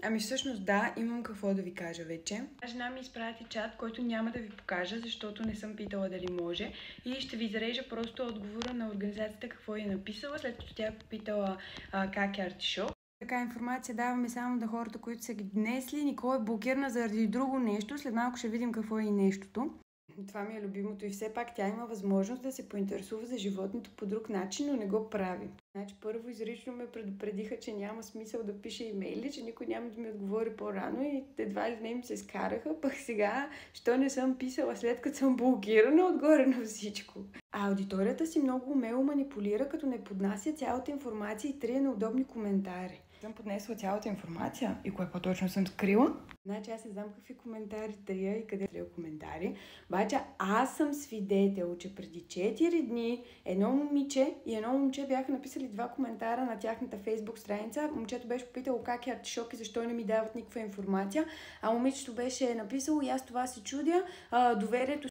Ами всъщност да, имам какво да ви кажа вече. Жена ми изпрати чат, който няма да ви покажа, защото не съм питала дали може. И ще ви зарежа просто отговора на организацията какво е написала, след като тя е попитала как е артишок. Така информация даваме само на хората, които са ги днесли. Никола е блокирана заради друго нещо. След малко ще видим какво е и нещото. Това ми е любимото и все пак тя има възможност да се поинтересува за животното по друг начин, но не го прави. Значи първо изрично ме предупредиха, че няма смисъл да пише имейли, че никой няма да ми отговори по-рано и едва ли не им се скараха, пък сега, що не съм писала след като съм блокирана отгоре на всичко. А аудиторията си много умело манипулира, като не поднася цялата информация и трие неудобни коментари. Съм поднесла цялата информация и кое по-точно съм скрила. Значи аз не знам какви коментари трия и къде трия коментари. Обаче аз съм свидетел, че преди 4 дни едно момиче и едно момче бяха написали 2 коментара на тяхната фейсбук страница. Момчето беше попитало как е артишок и защо не ми дават никаква информация. А момичето беше написало и аз това се чудя. Доверието